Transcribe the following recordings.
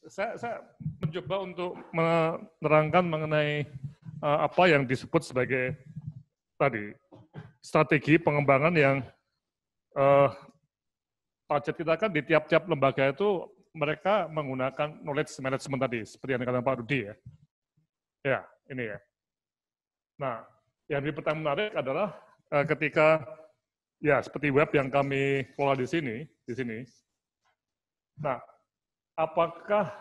Saya mencoba untuk menerangkan mengenai apa yang disebut sebagai tadi strategi pengembangan yang target kita kan di tiap-tiap lembaga itu mereka menggunakan knowledge management tadi, seperti yang dikatakan Pak Rudi ya. Ya, ini ya. Nah, yang pertama menarik adalah ketika ya seperti web yang kami kelola di sini. Nah, apakah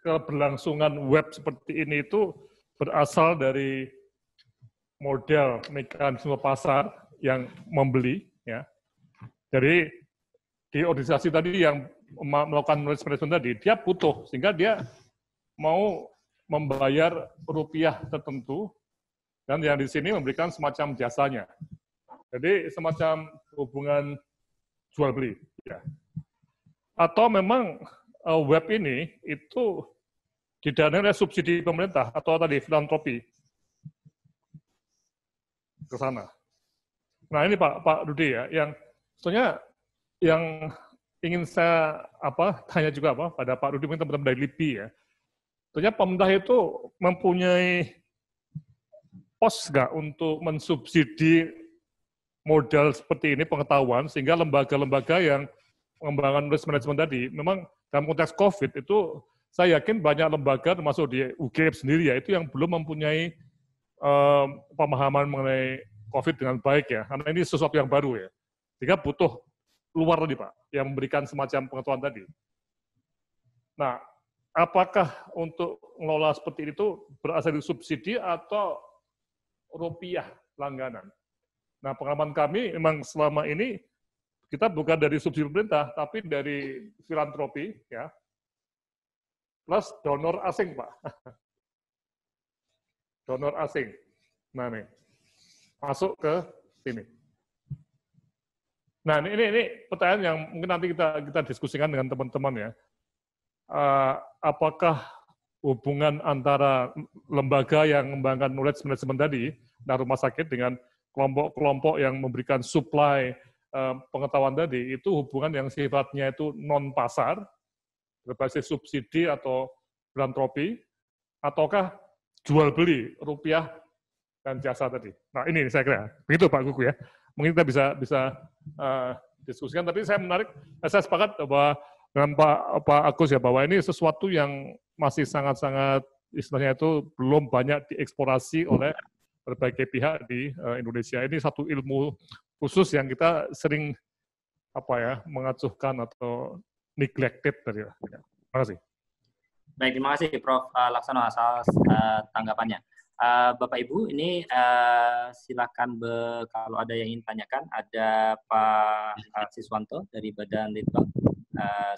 keberlangsungan web seperti ini itu berasal dari model mekanisme pasar yang membeli, ya. Jadi di organisasi tadi yang melakukan knowledge management tadi, dia butuh sehingga dia mau membayar rupiah tertentu dan yang di sini memberikan semacam jasanya. Jadi semacam hubungan jual beli, ya. Atau memang web ini itu didanai oleh subsidi pemerintah atau tadi filantropi ke sana. Nah ini Pak Rudi ya, yang sebetulnya yang ingin saya tanya juga pada Pak Rudi, mungkin teman-teman dari LIPI ya. Sebetulnya pemerintah itu mempunyai pos nggak untuk mensubsidi modal seperti ini pengetahuan sehingga lembaga-lembaga yang mengembangkan risk management tadi, memang dalam konteks COVID itu saya yakin banyak lembaga termasuk di UGM sendiri ya, itu yang belum mempunyai pemahaman mengenai COVID dengan baik ya, karena ini sesuatu yang baru ya. Sehingga butuh luar tadi Pak, yang memberikan semacam pengetahuan tadi. Nah, apakah untuk mengelola seperti itu berasal dari subsidi atau rupiah langganan? Nah, pengalaman kami memang selama ini kita bukan dari subsidi pemerintah, tapi dari filantropi, ya, plus donor asing, Pak. Donor asing. Nah, nih, masuk ke sini. Nah, ini pertanyaan yang mungkin nanti kita diskusikan dengan teman-teman ya. Apakah hubungan antara lembaga yang mengembangkan knowledge management tadi, dan rumah sakit dengan kelompok-kelompok yang memberikan supply pengetahuan tadi, itu hubungan yang sifatnya itu non-pasar, berbasis subsidi atau filantropi, ataukah jual beli rupiah dan jasa tadi. Nah ini saya kira, begitu Pak Kuku ya. Mungkin kita bisa diskusikan, tapi saya sepakat bahwa dengan Pak Agus ya, bahwa ini sesuatu yang masih sangat-sangat istilahnya itu belum banyak dieksplorasi oleh berbagai pihak di Indonesia. Ini satu ilmu khusus yang kita sering mengacuhkan atau neglected tadi. Ya. Terima kasih. Baik, terima kasih Prof. Laksono atas tanggapannya. Bapak Ibu, ini silakan kalau ada yang ingin tanyakan, ada Pak Siswanto dari Badan Litbang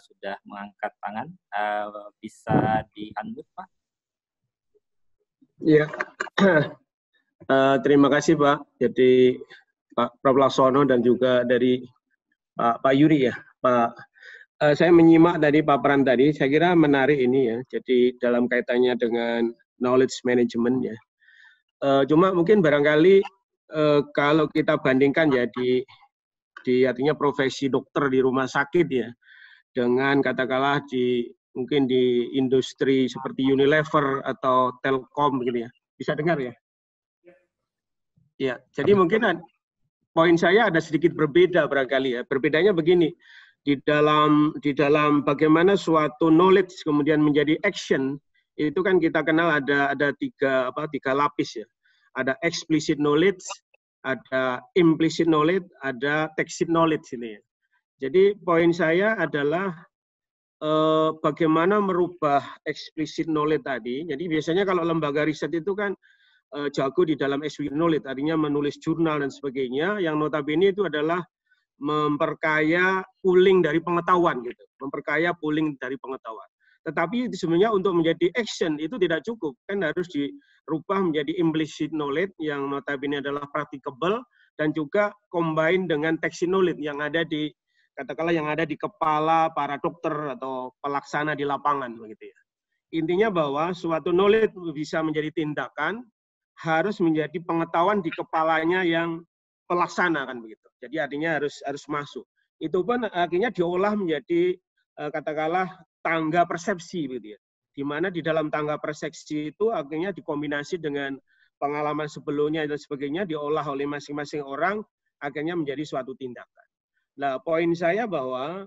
sudah mengangkat tangan, bisa di-unmute Pak? Iya, terima kasih Pak. Jadi Pak Prof. Laksono dan juga dari Pak Yuri ya, Pak. Saya menyimak dari paparan tadi, saya kira menarik ini ya. Jadi dalam kaitannya dengan knowledge management ya. Cuma mungkin barangkali kalau kita bandingkan ya di artinya profesi dokter di rumah sakit ya, dengan katakanlah mungkin di industri seperti Unilever atau Telkom gitu ya. Bisa dengar ya? Ya, jadi mungkin poin saya ada sedikit berbeda barangkali ya. Berbedanya begini, di dalam bagaimana suatu knowledge kemudian menjadi action, itu kan kita kenal ada tiga lapis ya. Ada explicit knowledge, ada implicit knowledge, ada tacit knowledge ini ya. Jadi poin saya adalah bagaimana merubah explicit knowledge tadi. Jadi biasanya kalau lembaga riset itu kan jago di dalam explicit knowledge, artinya menulis jurnal dan sebagainya, yang notabene itu adalah memperkaya pooling dari pengetahuan gitu, memperkaya pooling dari pengetahuan. Tetapi sebenarnya untuk menjadi action itu tidak cukup, kan harus dirubah menjadi implicit knowledge yang notabene adalah practicable dan juga combine dengan tacit knowledge yang ada di katakanlah yang ada di kepala para dokter atau pelaksana di lapangan begitu ya. Intinya bahwa suatu knowledge bisa menjadi tindakan, harus menjadi pengetahuan di kepalanya yang pelaksana kan begitu. Jadi artinya harus masuk. Itu pun akhirnya diolah menjadi katakanlah tangga persepsi gitu ya. Di mana di dalam tangga persepsi itu akhirnya dikombinasi dengan pengalaman sebelumnya dan sebagainya diolah oleh masing-masing orang akhirnya menjadi suatu tindakan. Nah, poin saya bahwa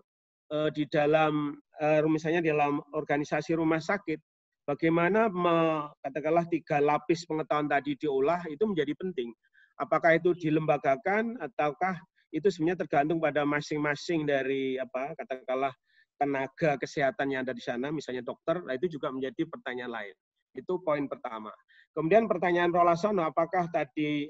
di dalam misalnya di dalam organisasi rumah sakit bagaimana katakanlah 3 lapis pengetahuan tadi diolah itu menjadi penting. Apakah itu dilembagakan ataukah itu sebenarnya tergantung pada masing-masing dari katakanlah tenaga kesehatan yang ada di sana, misalnya dokter, nah itu juga menjadi pertanyaan lain. Itu poin pertama. Kemudian pertanyaan Prof. Laksono, apakah tadi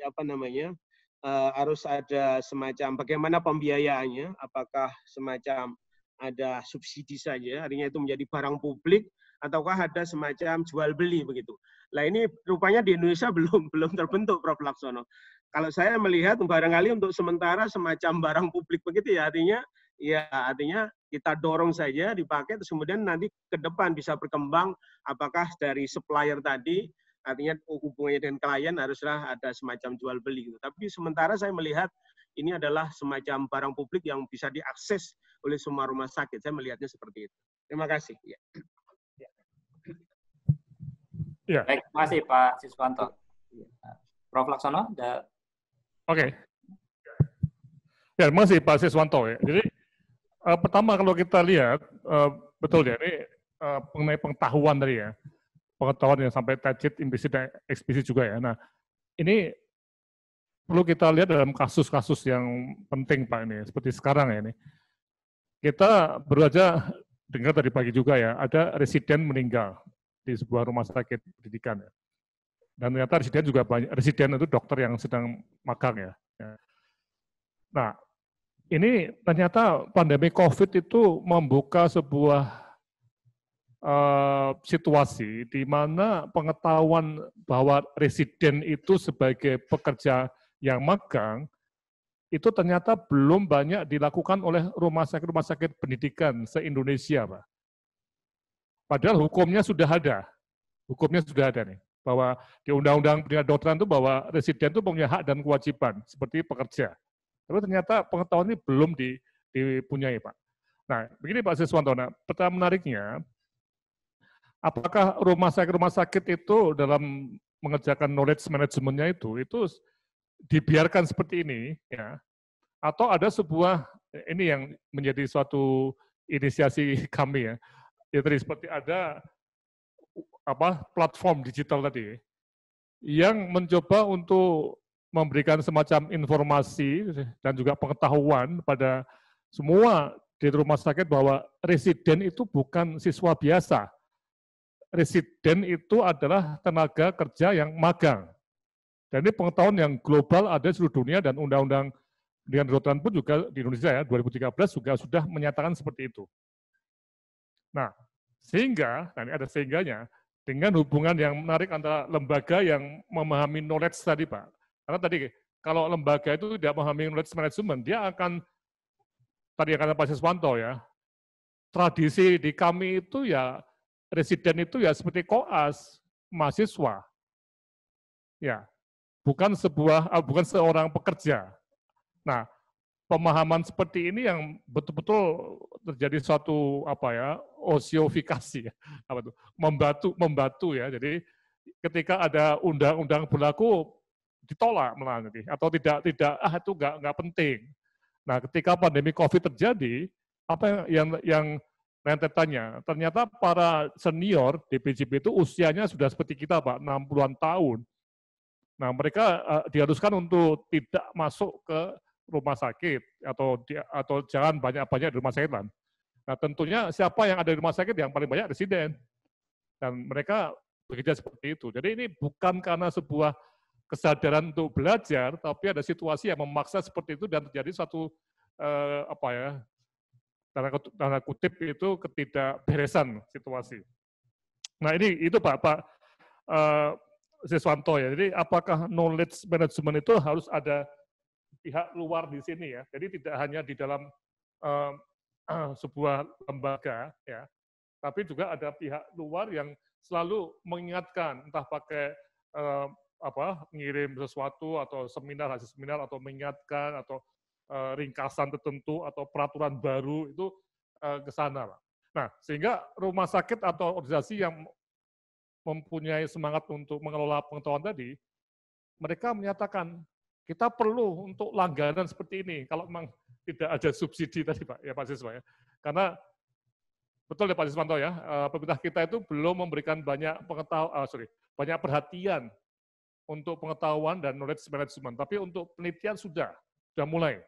harus ada semacam bagaimana pembiayaannya? Apakah semacam ada subsidi saja, artinya itu menjadi barang publik, ataukah ada semacam jual beli begitu? Nah ini rupanya di Indonesia belum terbentuk, Prof. Laksono. Kalau saya melihat barangkali untuk sementara semacam barang publik begitu ya, artinya kita dorong saja dipakai, terus kemudian nanti ke depan bisa berkembang apakah dari supplier tadi, artinya hubungannya dengan klien haruslah ada semacam jual beli. Tapi sementara saya melihat ini adalah semacam barang publik yang bisa diakses oleh semua rumah sakit. Saya melihatnya seperti itu. Terima kasih. Ya. Ya. Baik, terima kasih Pak Siswanto. Prof. Laksono, Oke. Ya, terima kasih Pak Siswanto. Ya. Jadi pertama kalau kita lihat betul ya ini mengenai pengetahuan tadi ya, pengetahuan yang sampai tacit, implisit, dan eksplisit juga ya. Nah ini perlu kita lihat dalam kasus-kasus yang penting Pak ini, seperti sekarang ya ini. Kita baru aja dengar tadi pagi juga ya, ada residen meninggal di sebuah rumah sakit pendidikan ya. Dan ternyata residen juga banyak, residen itu dokter yang sedang magang ya. Nah, ini ternyata pandemi COVID itu membuka sebuah situasi di mana pengetahuan bahwa residen itu sebagai pekerja yang magang itu ternyata belum banyak dilakukan oleh rumah sakit pendidikan se-Indonesia, Pak. Padahal hukumnya sudah ada nih, bahwa di Undang-Undang Pendidikan Kedokteran itu bahwa residen itu punya hak dan kewajiban seperti pekerja. Tapi ternyata pengetahuan ini belum dipunyai, Pak. Nah, begini Pak Siswanto, nah, pertanyaan menariknya, apakah rumah sakit itu dalam mengerjakan knowledge management-nya itu dibiarkan seperti ini, ya, atau ada sebuah, ini yang menjadi suatu inisiasi kami ya, tadi seperti ada platform digital tadi yang mencoba untuk memberikan semacam informasi dan juga pengetahuan pada semua di rumah sakit bahwa residen itu bukan siswa biasa. Residen itu adalah tenaga kerja yang magang. Dan ini pengetahuan yang global ada di seluruh dunia dan Undang-Undang Pendidikan Kedokteran pun juga di Indonesia ya 2013 juga sudah menyatakan seperti itu. Nah, sehingga, nah ini ada sehingganya, dengan hubungan yang menarik antara lembaga yang memahami knowledge tadi Pak. Karena tadi kalau lembaga itu tidak memahami knowledge management, dia akan, tadi yang kata Pak Siswanto ya, tradisi di kami itu ya, residen itu ya seperti koas, mahasiswa. Ya, bukan seorang pekerja. Nah, pemahaman seperti ini yang betul-betul terjadi suatu osiofikasi, membatu ya. Jadi ketika ada undang-undang berlaku ditolak malah nanti, atau tidak itu nggak penting. Nah, ketika pandemi COVID terjadi, apa yang rentetannya? Ternyata para senior DPJP itu usianya sudah seperti kita Pak, 60-an tahun. Nah, mereka diharuskan untuk tidak masuk ke rumah sakit atau jangan banyak-banyak di rumah sakit. Nah, tentunya siapa yang ada di rumah sakit yang paling banyak residen. Dan mereka bekerja seperti itu. Jadi ini bukan karena sebuah kesadaran untuk belajar, tapi ada situasi yang memaksa seperti itu dan terjadi suatu tanda kutip itu ketidakberesan situasi. Nah, itu Pak Siswanto ya. Jadi apakah knowledge management itu harus ada pihak luar di sini ya. Jadi tidak hanya di dalam sebuah lembaga ya, tapi juga ada pihak luar yang selalu mengingatkan, entah pakai ngirim sesuatu atau hasil seminar atau mengingatkan atau ringkasan tertentu atau peraturan baru itu ke sana, Pak. Nah, sehingga rumah sakit atau organisasi yang mempunyai semangat untuk mengelola pengetahuan tadi, mereka menyatakan kita perlu untuk langganan seperti ini kalau memang tidak ada subsidi tadi Pak, ya Pak Siswa ya. Karena betul ya Pak Siswanto ya, pemerintah kita itu belum memberikan banyak banyak perhatian untuk pengetahuan dan knowledge management, tapi untuk penelitian sudah mulai.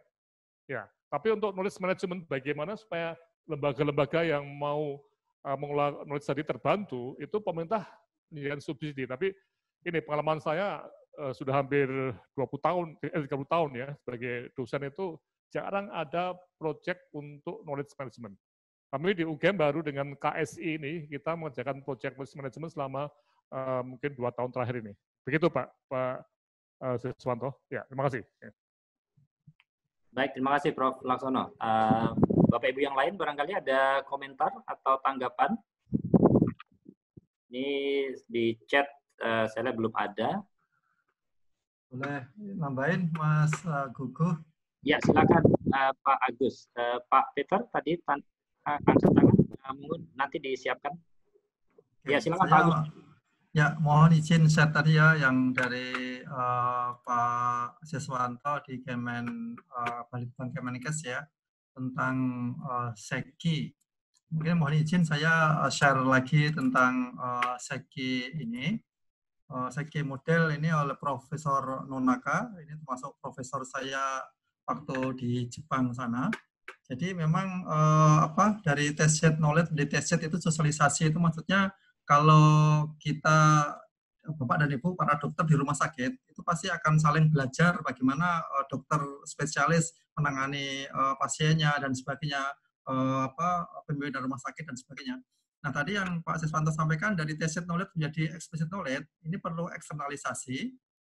Ya, tapi untuk knowledge management bagaimana supaya lembaga-lembaga yang mau mengelola knowledge tadi terbantu, itu pemerintah menyediakan subsidi. Tapi ini pengalaman saya sudah hampir 30 tahun ya sebagai dosen itu jarang ada proyek untuk knowledge management. Kami di UGM baru dengan KSI ini kita mengerjakan proyek knowledge management selama mungkin 2 tahun terakhir ini. Begitu Pak Siswanto. Ya, terima kasih. Baik, terima kasih Prof. Laksono. Bapak Ibu yang lain barangkali ada komentar atau tanggapan? Ini di chat saya lihat belum ada. Boleh nambahin Mas Guguh? Ya, silakan Pak Agus. Pak Peter tadi angkat tangan, mungkin nanti disiapkan. Ya, silakan Pak Agus. Ya, mohon izin share tadi ya yang dari Pak Siswanto di Balitbang Kemenkes ya tentang SEKI. Mungkin mohon izin saya share lagi tentang SEKI ini. SEKI model ini oleh Profesor Nonaka, ini termasuk profesor saya waktu di Jepang sana. Jadi memang dari test set knowledge, di test set itu sosialisasi itu maksudnya kalau kita Bapak dan Ibu para dokter di rumah sakit itu pasti akan saling belajar bagaimana dokter spesialis menangani pasiennya dan sebagainya, pembimbingan rumah sakit dan sebagainya. Nah tadi yang Pak Siswanto sampaikan dari test set knowledge menjadi explicit knowledge ini perlu eksternalisasi.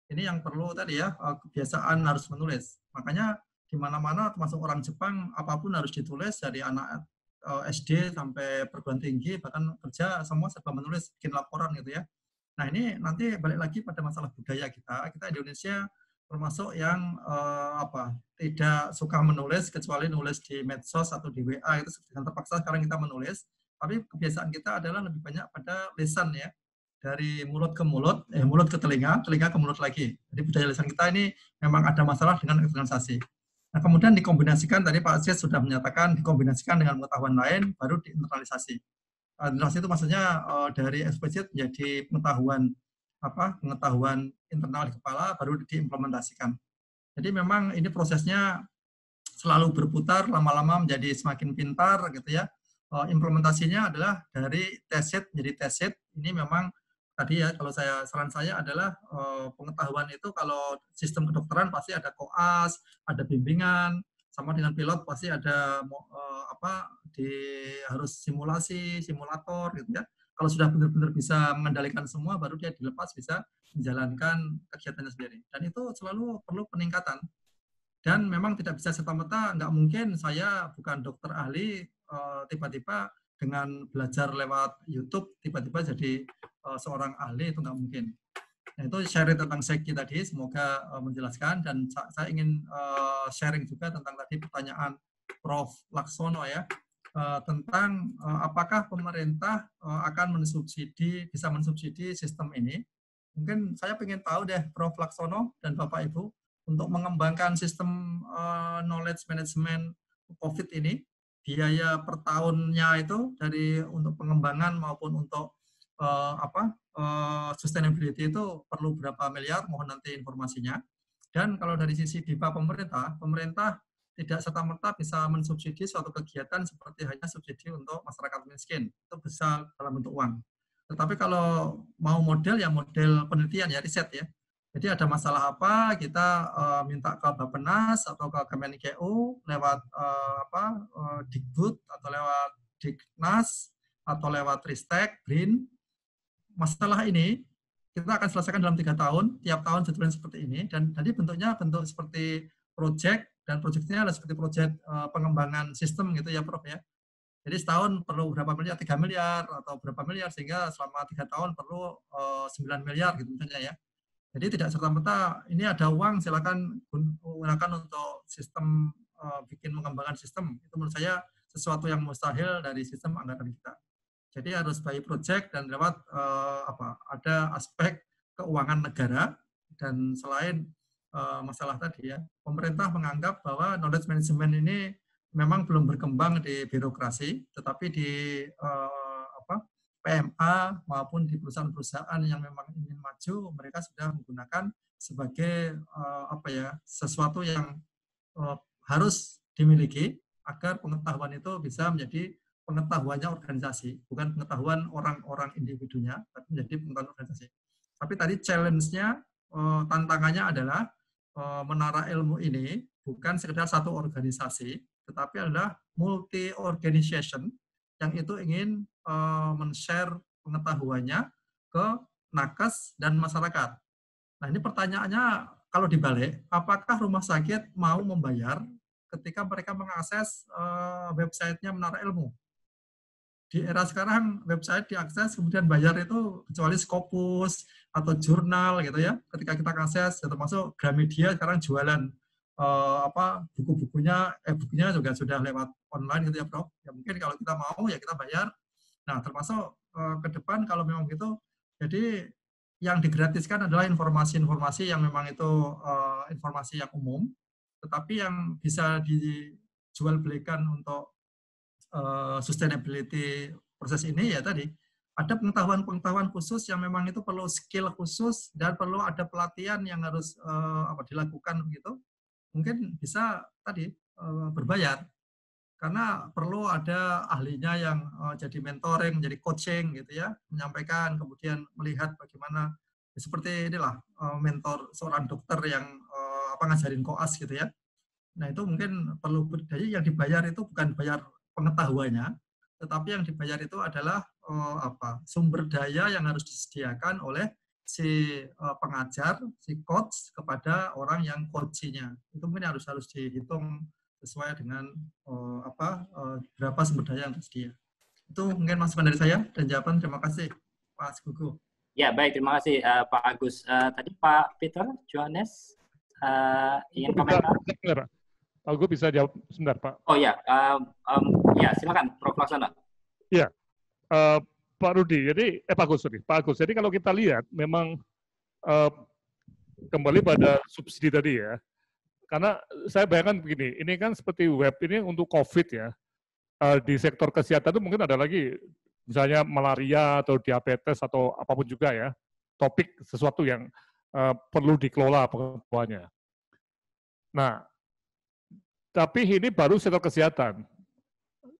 Ini yang perlu tadi ya kebiasaan harus menulis. Makanya di mana-mana termasuk orang Jepang apapun harus ditulis dari anak SD sampai perguruan tinggi, bahkan kerja semua serba menulis, bikin laporan gitu ya. Nah ini nanti balik lagi pada masalah budaya kita Indonesia termasuk yang tidak suka menulis kecuali nulis di medsos atau di WA itu dengan terpaksa sekarang kita menulis. Tapi kebiasaan kita adalah lebih banyak pada lisan ya, dari mulut ke mulut, mulut ke telinga, telinga ke mulut lagi. Jadi budaya lisan kita ini memang ada masalah dengan eksternalisasi. Nah, kemudian dikombinasikan, tadi Pak Aziz sudah menyatakan, dikombinasikan dengan pengetahuan lain, baru diinternalisasi. Internalisasi itu maksudnya dari eksplisit menjadi pengetahuan internal di kepala, baru diimplementasikan. Jadi memang ini prosesnya selalu berputar, lama-lama menjadi semakin pintar, gitu ya. Implementasinya adalah dari test set menjadi test set. Ini memang tadi ya, kalau saran saya adalah pengetahuan itu kalau sistem kedokteran pasti ada koas, ada bimbingan, sama dengan pilot pasti ada harus simulasi, simulator gitu ya. Kalau sudah benar-benar bisa mengendalikan semua, baru dia dilepas bisa menjalankan kegiatannya sendiri. Dan itu selalu perlu peningkatan. Dan memang tidak bisa serta-merta, nggak mungkin saya bukan dokter ahli, tiba-tiba dengan belajar lewat YouTube, tiba-tiba jadi seorang ahli, itu nggak mungkin. Nah, itu sharing tentang SEKI tadi, semoga menjelaskan. Dan saya ingin sharing juga tentang tadi pertanyaan Prof. Laksono ya, tentang apakah pemerintah akan bisa mensubsidi sistem ini. Mungkin saya ingin tahu deh Prof. Laksono dan Bapak Ibu, untuk mengembangkan sistem knowledge management COVID ini, biaya per tahunnya itu untuk pengembangan maupun untuk sustainability itu perlu berapa miliar, mohon nanti informasinya. Dan kalau dari sisi pipa pemerintah tidak serta-merta bisa mensubsidi suatu kegiatan seperti hanya subsidi untuk masyarakat miskin, itu besar dalam bentuk uang. Tetapi kalau mau model penelitian ya, riset ya. Jadi ada masalah apa, kita minta ke Bappenas atau ke Kemenkeu lewat Dikbud atau lewat Diknas atau lewat Ristek, BRIN. Masalah ini kita akan selesaikan dalam 3 tahun, tiap tahun jadwalnya seperti ini, dan tadi bentuknya bentuk seperti proyek, dan proyeknya adalah seperti proyek pengembangan sistem gitu ya Prof ya. Jadi setahun perlu berapa miliar, 3 miliar atau berapa miliar, sehingga selama 3 tahun perlu 9 miliar gitu misalnya ya. Jadi tidak serta-merta ini ada uang silakan gunakan untuk sistem bikin mengembangkan sistem. Itu menurut saya sesuatu yang mustahil dari sistem anggaran kita. Jadi harus by project dan lewat ada aspek keuangan negara, dan selain masalah tadi ya, pemerintah menganggap bahwa knowledge management ini memang belum berkembang di birokrasi, tetapi di PMA maupun di perusahaan-perusahaan yang memang ingin maju, mereka sudah menggunakan sebagai sesuatu yang harus dimiliki agar pengetahuan itu bisa menjadi pengetahuannya organisasi, bukan pengetahuan orang-orang individunya, tapi menjadi pengetahuan organisasi. Tapi tadi challenge-nya, tantangannya adalah menara ilmu ini bukan sekedar satu organisasi, tetapi adalah multi-organization yang itu ingin men-share pengetahuannya ke nakes dan masyarakat. Nah, ini pertanyaannya kalau dibalik, apakah rumah sakit mau membayar ketika mereka mengakses website-nya Menara Ilmu? Di era sekarang website diakses kemudian bayar itu kecuali Scopus atau jurnal gitu ya. Ketika kita akses, ya termasuk Gramedia sekarang jualan bukunya juga sudah lewat online gitu ya, Prof. Ya mungkin kalau kita mau ya kita bayar. Nah, termasuk ke depan kalau memang begitu, jadi yang digratiskan adalah informasi-informasi yang memang itu informasi yang umum, tetapi yang bisa dijual belikan untuk sustainability proses ini ya tadi ada pengetahuan-pengetahuan khusus yang memang itu perlu skill khusus dan perlu ada pelatihan yang harus dilakukan begitu. Mungkin bisa tadi berbayar karena perlu ada ahlinya yang jadi mentoring, jadi coaching gitu ya, menyampaikan kemudian melihat bagaimana seperti inilah mentor seorang dokter yang ngajarin koas gitu ya. Nah, itu mungkin perlu, jadi yang dibayar itu bukan bayar pengetahuannya, tetapi yang dibayar itu adalah sumber daya yang harus disediakan oleh si pengajar, si coach kepada orang yang coachinya. Itu mungkin harus dihitung sesuai dengan berapa sumber daya yang tersedia. Itu mungkin masukan dari saya dan jawaban. Terima kasih, Pak Gugu. Ya, baik. Terima kasih, Pak Agus. Tadi Pak Peter Johannes ingin komentar. Pak Gu bisa jawab sebentar, Pak. Oh ya, ya silakan, Prof. Laksana. Ya, Pak Rudi. Jadi, Pak Agus. Jadi kalau kita lihat, memang kembali pada subsidi tadi ya. Karena saya bayangkan begini, ini kan seperti web ini untuk COVID ya. Di sektor kesehatan itu mungkin ada lagi, misalnya malaria atau diabetes atau apapun juga ya. Topik sesuatu yang perlu dikelola pengetahuannya. Nah, tapi ini baru sektor kesehatan.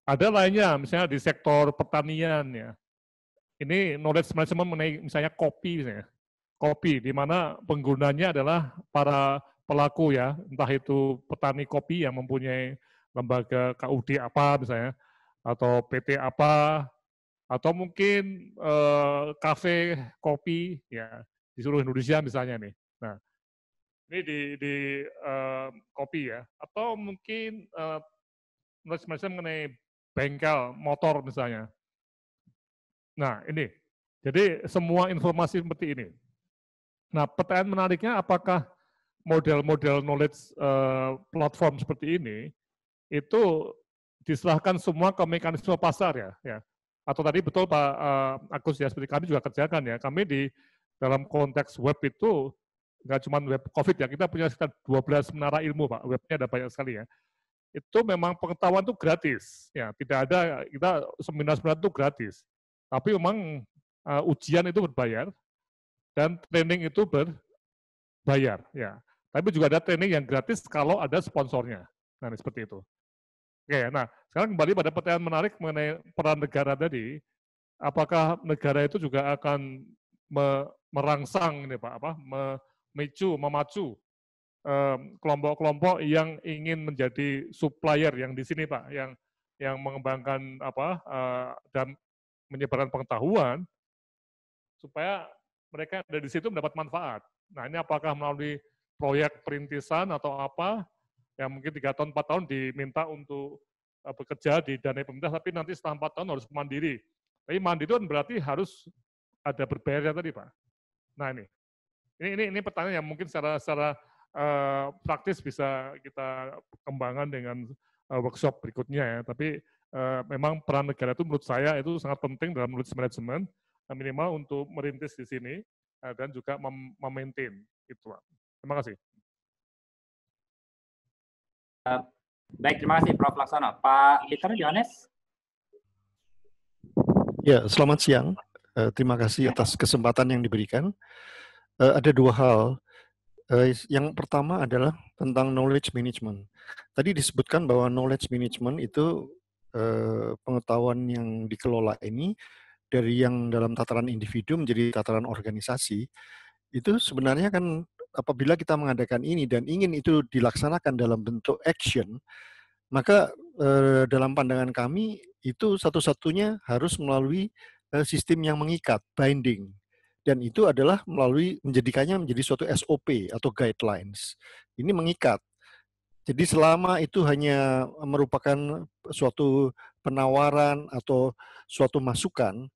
Ada lainnya, misalnya di sektor pertanian ya. Ini knowledge management mengenai misalnya kopi, misalnya. Kopi, di mana penggunanya adalah para pelaku ya, entah itu petani kopi yang mempunyai lembaga KUD apa misalnya, atau PT apa, atau mungkin kafe kopi ya di seluruh Indonesia misalnya nih. Nah, ini di kopi ya, atau mungkin knowledge mengenai bengkel motor misalnya. Nah ini, jadi semua informasi seperti ini. Nah pertanyaan menariknya apakah model-model knowledge platform seperti ini itu diserahkan semua ke mekanisme pasar ya. Atau tadi betul Pak Agus ya, seperti kami juga kerjakan ya, kami di dalam konteks web itu nggak cuma web COVID ya, kita punya sekitar 12 menara ilmu Pak, webnya ada banyak sekali ya. Itu memang pengetahuan itu gratis, ya tidak ada, kita seminar-seminar itu gratis. Tapi memang ujian itu berbayar, dan training itu berbayar. Ya. Tapi juga ada training yang gratis kalau ada sponsornya. Nah seperti itu. Oke, nah sekarang kembali pada pertanyaan menarik mengenai peran negara tadi. Apakah negara itu juga akan merangsang ini Pak, memacu kelompok-kelompok yang ingin menjadi supplier yang di sini Pak, yang mengembangkan dan menyebarkan pengetahuan supaya mereka ada di situ mendapat manfaat. Nah ini apakah melalui proyek perintisan atau apa yang mungkin 3 tahun 4 tahun diminta untuk bekerja di dana pemerintah, tapi nanti setelah 4 tahun harus mandiri. Tapi mandiri itu berarti harus ada berbayarnya tadi Pak. Nah ini pertanyaan yang mungkin secara praktis bisa kita kembangkan dengan workshop berikutnya ya. Tapi memang peran negara itu menurut saya itu sangat penting dalam knowledge management, minimal untuk merintis di sini dan juga memaintain itu. Terima kasih. Baik, terima kasih Prof. Laksono. Pak Peter Yohanes. Ya, selamat siang. Terima kasih atas kesempatan yang diberikan. Ada dua hal. Yang pertama adalah tentang knowledge management. Tadi disebutkan bahwa knowledge management itu pengetahuan yang dikelola ini dari yang dalam tataran individu menjadi tataran organisasi. Itu sebenarnya kan apabila kita mengadakan ini dan ingin itu dilaksanakan dalam bentuk action, maka dalam pandangan kami itu satu-satunya harus melalui sistem yang mengikat, binding. Dan itu adalah melalui menjadikannya menjadi suatu SOP atau guidelines. Ini mengikat. Jadi selama itu hanya merupakan suatu penawaran atau suatu masukan,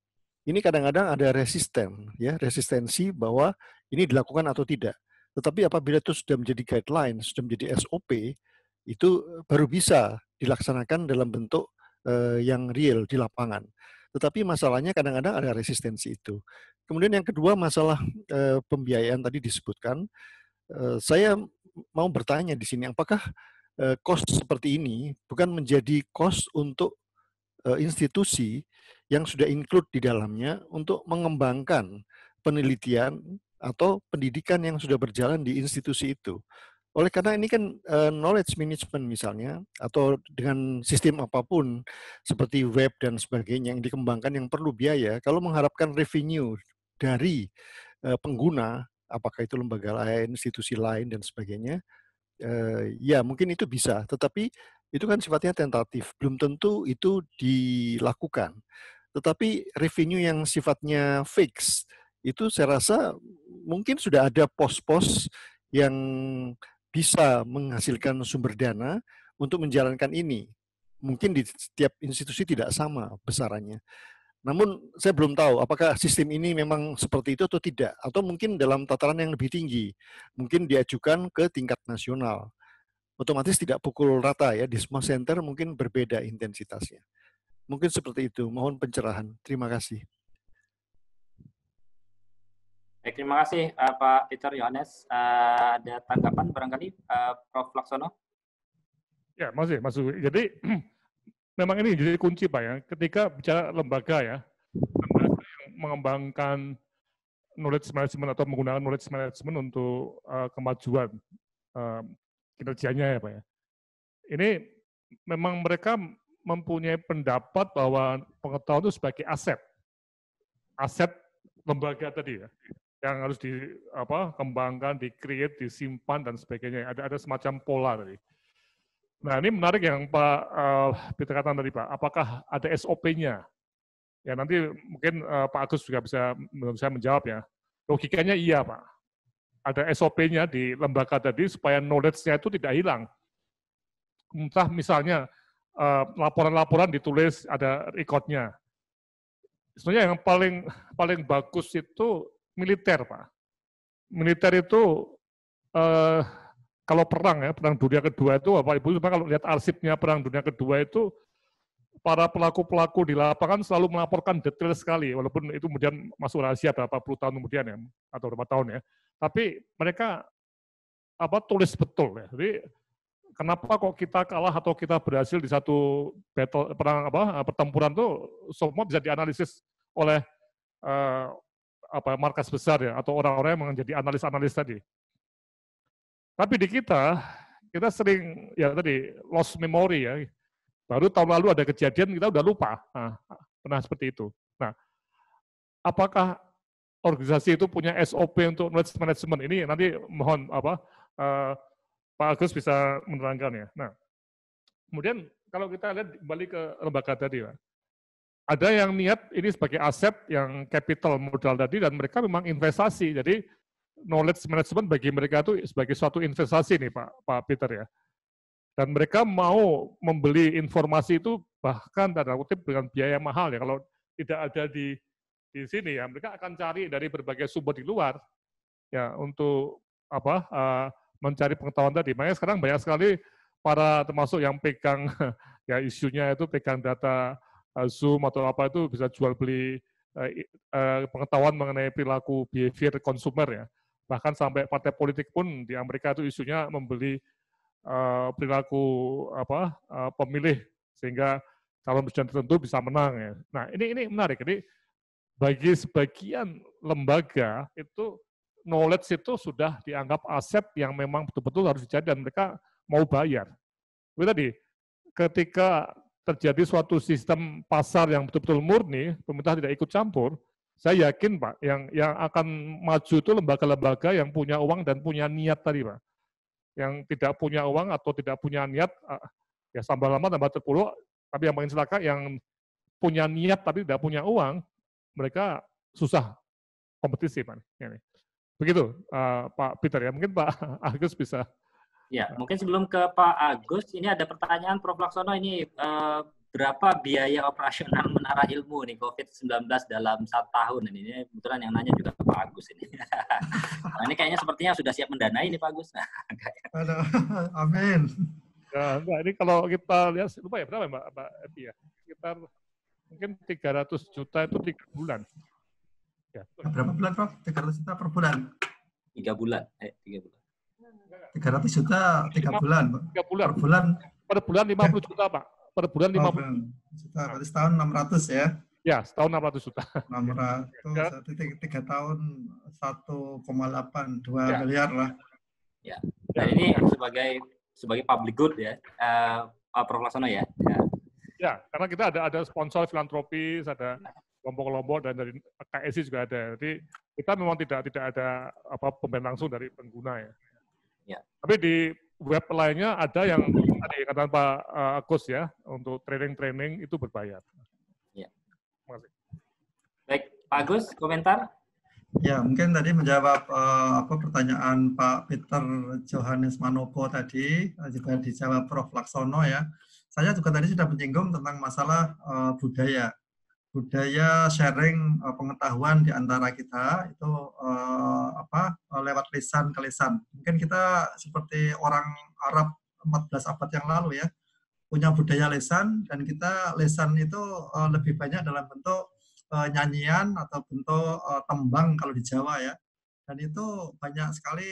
ini kadang-kadang ada resistensi bahwa ini dilakukan atau tidak. Tetapi apabila itu sudah menjadi guidelines, sudah menjadi SOP, itu baru bisa dilaksanakan dalam bentuk yang real di lapangan. Tetapi masalahnya kadang-kadang ada resistensi itu. Kemudian yang kedua masalah pembiayaan tadi disebutkan. Saya mau bertanya di sini, apakah cost seperti ini bukan menjadi cost untuk institusi yang sudah include di dalamnya untuk mengembangkan penelitian atau pendidikan yang sudah berjalan di institusi itu. Oleh karena ini kan knowledge management misalnya, atau dengan sistem apapun seperti web dan sebagainya yang dikembangkan yang perlu biaya, kalau mengharapkan revenue dari pengguna, apakah itu lembaga lain, institusi lain, dan sebagainya, ya mungkin itu bisa, tetapi itu kan sifatnya tentatif, belum tentu itu dilakukan. Tetapi revenue yang sifatnya fix, itu saya rasa mungkin sudah ada pos-pos yang bisa menghasilkan sumber dana untuk menjalankan ini. Mungkin di setiap institusi tidak sama besarannya. Namun saya belum tahu apakah sistem ini memang seperti itu atau tidak. Atau mungkin dalam tataran yang lebih tinggi. Mungkin diajukan ke tingkat nasional. Otomatis tidak pukul rata ya. Di semua center mungkin berbeda intensitasnya. Mungkin seperti itu. Mohon pencerahan. Terima kasih. Baik, terima kasih Pak Peter Yohanes. Ada tanggapan barangkali Prof. Laksono? Ya, masih. Jadi memang ini jadi kunci Pak ya. Ketika bicara lembaga ya, lembaga yang mengembangkan knowledge management atau menggunakan knowledge management untuk kemajuan kinerjanya ya Pak ya. Ini memang mereka mempunyai pendapat bahwa pengetahuan itu sebagai aset lembaga tadi ya, yang harus dikembangkan, di-create, disimpan dan sebagainya. Ada semacam pola tadi. Nah ini menarik yang Pak Peter katakan tadi Pak, apakah ada SOP-nya? Ya nanti mungkin Pak Agus juga bisa menjawab ya. Logikanya iya Pak. Ada SOP-nya di lembaga tadi supaya knowledge-nya itu tidak hilang. Entah misalnya laporan-laporan ditulis ada record-nya. Sebenarnya yang paling bagus itu militer Pak. Militer itu kalau perang dunia kedua itu Bapak Ibu kalau lihat arsipnya perang dunia kedua itu para pelaku-pelaku di lapangan selalu melaporkan detail sekali walaupun itu kemudian masuk rahasia berapa puluh tahun kemudian ya atau berapa tahun ya. Tapi mereka tulis betul ya. Jadi kenapa kok kita kalah atau kita berhasil di satu battle perang pertempuran itu semua bisa dianalisis oleh markas besar ya atau orang-orang yang menjadi analis-analis tadi. Tapi di kita sering ya tadi lost memory ya. Baru tahun lalu ada kejadian kita udah lupa. Nah, pernah seperti itu. Nah, apakah organisasi itu punya SOP untuk knowledge management ini? Nanti mohon Pak Agus bisa menerangkan ya. Nah, kemudian kalau kita lihat kembali ke lembaga tadi, Pak. Ada yang niat ini sebagai aset yang capital modal tadi dan mereka memang investasi. Jadi knowledge management bagi mereka itu sebagai suatu investasi nih Pak Peter ya. Dan mereka mau membeli informasi itu bahkan tanda kutip dengan biaya mahal ya. Kalau tidak ada di sini ya, mereka akan cari dari berbagai sumber di luar ya untuk mencari pengetahuan tadi. Makanya sekarang banyak sekali para termasuk yang pegang ya isunya itu pegang data Zoom atau apa itu bisa jual beli pengetahuan mengenai perilaku behavior konsumer ya. Bahkan sampai partai politik pun di Amerika itu isunya membeli perilaku pemilih sehingga calon presiden tertentu bisa menang ya. Nah, ini menarik. Jadi bagi sebagian lembaga itu knowledge itu sudah dianggap aset yang memang betul-betul harus dicari dan mereka mau bayar. Tapi tadi ketika terjadi suatu sistem pasar yang betul-betul murni, pemerintah tidak ikut campur, saya yakin Pak, yang akan maju itu lembaga-lembaga yang punya uang dan punya niat tadi Pak. Yang tidak punya uang atau tidak punya niat, ya tambah lama tambah terpuruk, tapi yang paling celaka yang punya niat tapi tidak punya uang, mereka susah kompetisi Pak. Begitu Pak Peter ya, mungkin Pak Agus bisa. Ya, mungkin sebelum ke Pak Agus, ini ada pertanyaan Prof. Laksono, ini berapa biaya operasional Menara Ilmu nih COVID-19 dalam 1 tahun? Ini kebetulan yang nanya juga Pak Agus ini. Nah, ini kayaknya sepertinya sudah siap mendanai nih Pak Agus. Amin. Ya, enggak, ini kalau kita lihat, lupa ya berapa Mbak Epi ya? Sekitar mungkin 300 juta itu 3 bulan. Ya, berapa bulan Prof? 300 juta per bulan? 3 bulan. 3 bulan. 300 juta 3 bulan, Pak. 3 bulan. Per bulan. Per bulan 50 juta, Pak. Per bulan 50 juta. Berarti setahun 600 ya? Ya, setahun 600 juta. 600, 3 tahun 1,8, 2 miliar lah. Ya. Nah, ini sebagai public good ya, Prof. Laksono ya. Ya, karena kita ada sponsor filantropis, ada kelompok-kelompok dan dari KSI juga ada. Jadi kita memang tidak ada pemberian langsung dari pengguna ya. Ya. Tapi di web lainnya ada yang tadi kata Pak Agus ya, untuk training itu berbayar. Ya. Terima kasih. Baik, Pak Agus, komentar? Ya, mungkin tadi menjawab pertanyaan Pak Peter Johannes Manopo tadi, juga dijawab Prof. Laksono ya. Saya juga tadi sudah menyinggung tentang masalah budaya sharing pengetahuan di antara kita itu lewat lisan ke lisan. Mungkin kita seperti orang Arab 14 abad yang lalu ya, punya budaya lisan, dan kita lisan itu lebih banyak dalam bentuk nyanyian atau bentuk tembang kalau di Jawa ya. Dan itu banyak sekali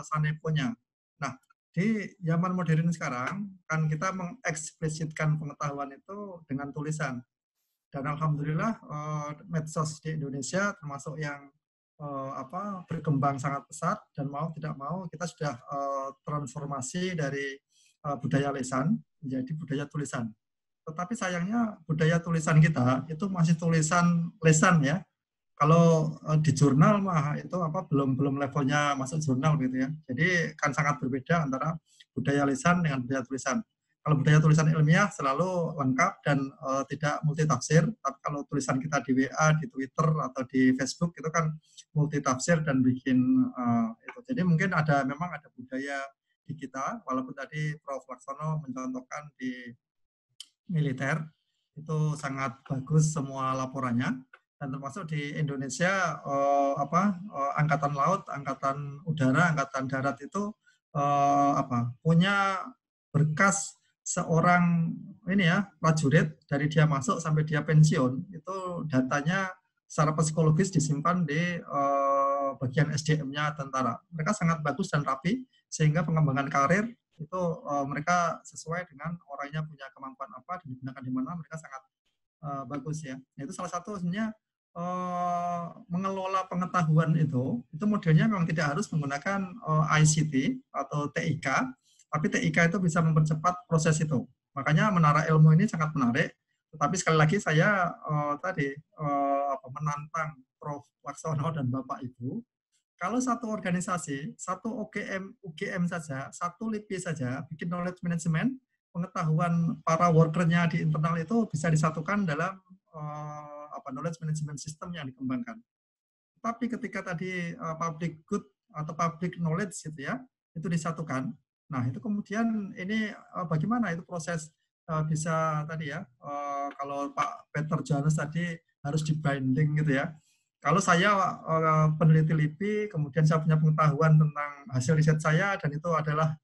saneponya. Nah, di zaman modern sekarang kan kita mengeksplisitkan pengetahuan itu dengan tulisan. Dan alhamdulillah medsos di Indonesia termasuk yang berkembang sangat pesat, dan mau tidak mau kita sudah transformasi dari budaya lisan menjadi budaya tulisan. Tetapi sayangnya budaya tulisan kita itu masih tulisan lisan ya. Kalau di jurnal mah itu belum levelnya masuk jurnal gitu ya. Jadi kan sangat berbeda antara budaya lisan dengan budaya tulisan. Kalau budaya tulisan ilmiah selalu lengkap dan tidak multitafsir, tapi kalau tulisan kita di WA, di Twitter, atau di Facebook itu kan multitafsir dan bikin itu. Jadi mungkin memang ada budaya di kita, walaupun tadi Prof. Laksono mencontohkan di militer, itu sangat bagus semua laporannya, dan termasuk di Indonesia Angkatan Laut, Angkatan Udara, Angkatan Darat itu punya berkas seorang prajurit dari dia masuk sampai dia pensiun, itu datanya secara psikologis disimpan di bagian SDM-nya tentara. Mereka sangat bagus dan rapi, sehingga pengembangan karir itu mereka sesuai dengan orangnya punya kemampuan apa dan digunakan di mana, mereka sangat bagus ya. Itu salah satu sebenarnya mengelola pengetahuan itu modelnya memang tidak harus menggunakan ICT atau TIK, tapi TIK itu bisa mempercepat proses itu. Makanya Menara Ilmu ini sangat menarik. Tetapi sekali lagi saya menantang Prof. Laksono dan Bapak Ibu, kalau satu organisasi, satu UGM saja, satu LIPI saja, bikin knowledge management, pengetahuan para workernya di internal itu bisa disatukan dalam knowledge management system yang dikembangkan. Tapi ketika tadi public good atau public knowledge gitu ya, itu disatukan. Nah, itu kemudian ini bagaimana itu proses bisa tadi ya, kalau Pak Peter Johannes tadi harus di-binding gitu ya. Kalau saya peneliti LIPI, kemudian saya punya pengetahuan tentang hasil riset saya, dan itu adalah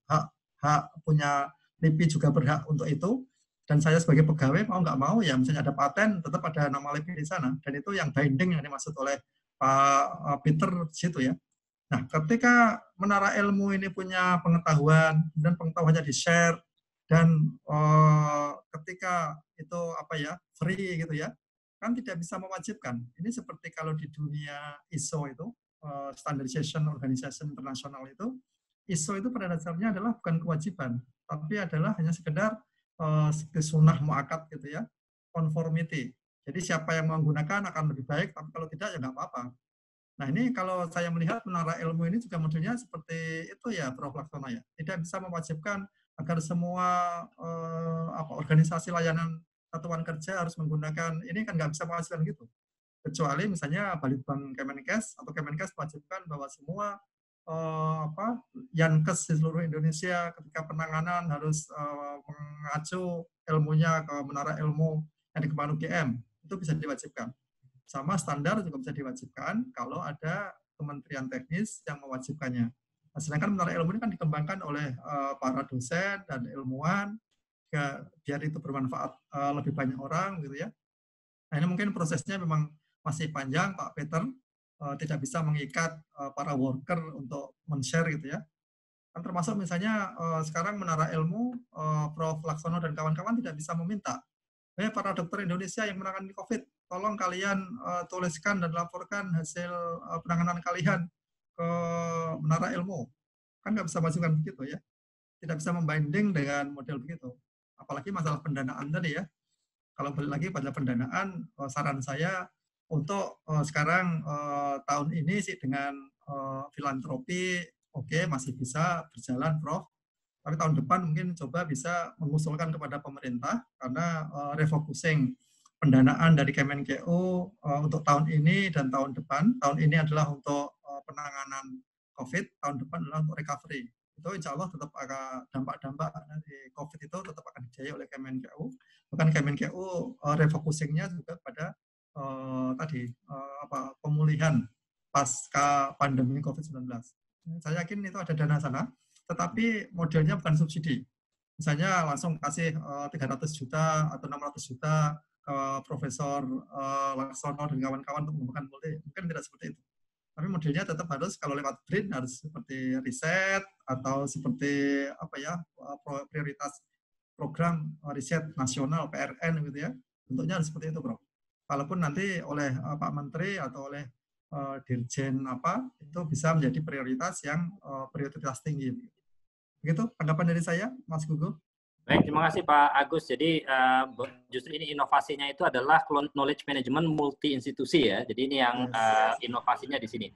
hak punya LIPI juga berhak untuk itu. Dan saya sebagai pegawai mau nggak mau ya misalnya ada paten tetap ada nama LIPI di sana, dan itu yang binding yang dimaksud oleh Pak Peter di situ ya. Nah, ketika menara ilmu ini punya pengetahuan dan pengetahuannya di-share dan ketika itu apa ya free gitu ya, kan tidak bisa mewajibkan. Ini seperti kalau di dunia ISO itu Standardization Organization International itu, ISO itu pada dasarnya adalah bukan kewajiban, tapi adalah hanya sekedar sunnah muakkad gitu ya, conformity. Jadi siapa yang menggunakan akan lebih baik, tapi kalau tidak ya nggak apa-apa. Nah ini kalau saya melihat menara ilmu ini juga modelnya seperti itu ya, Prof. Laksono ya. Tidak bisa mewajibkan agar semua organisasi layanan satuan kerja harus menggunakan, ini kan nggak bisa mewajibkan gitu. Kecuali misalnya Balitbank Kemenkes atau Kemenkes mewajibkan bahwa semua Yankes di seluruh Indonesia ketika penanganan harus mengacu ilmunya ke menara ilmu yang dikembangkan UGM, itu bisa diwajibkan. Sama standar juga bisa diwajibkan kalau ada kementerian teknis yang mewajibkannya. Nah, sedangkan menara ilmu ini kan dikembangkan oleh para dosen dan ilmuwan biar itu bermanfaat lebih banyak orang gitu ya. Nah ini mungkin prosesnya memang masih panjang, Pak Peter. Tidak bisa mengikat para worker untuk men-share gitu ya. Kan termasuk misalnya sekarang menara ilmu, Prof. Laksono dan kawan-kawan tidak bisa meminta, para dokter Indonesia yang menangani COVID, tolong kalian tuliskan dan laporkan hasil penanganan kalian ke menara ilmu. Kan nggak bisa masukkan begitu ya. Tidak bisa membanding dengan model begitu. Apalagi masalah pendanaan tadi ya. Kalau balik lagi pada pendanaan, saran saya untuk sekarang tahun ini sih dengan filantropi, oke, masih bisa berjalan, Prof. Tapi tahun depan mungkin coba bisa mengusulkan kepada pemerintah karena refocusing pendanaan dari Kemenkeu untuk tahun ini dan tahun depan. Tahun ini adalah untuk penanganan COVID, tahun depan adalah untuk recovery. Itu insya Allah tetap akan dampak-dampak dari COVID itu tetap akan dibiayai oleh Kemenkeu. Bahkan Kemenkeu refocusingnya juga pada pemulihan pasca pandemi COVID-19. Saya yakin itu ada dana sana, tetapi modelnya bukan subsidi. Misalnya langsung kasih 300 juta atau 600 juta ke Profesor Laksono dan kawan-kawan untuk mengembangkan multi. Mungkin tidak seperti itu. Tapi modelnya tetap harus kalau lewat BRIN harus seperti riset atau seperti prioritas program riset nasional PRN gitu ya. Bentuknya harus seperti itu, Bro. Walaupun nanti oleh Pak Menteri atau oleh Dirjen itu bisa menjadi prioritas yang prioritas tinggi. Begitu tanggapan dari saya, Mas Gugu. Baik, terima kasih Pak Agus. Jadi justru ini inovasinya itu adalah knowledge management multi institusi ya. Jadi ini yang inovasinya di sini.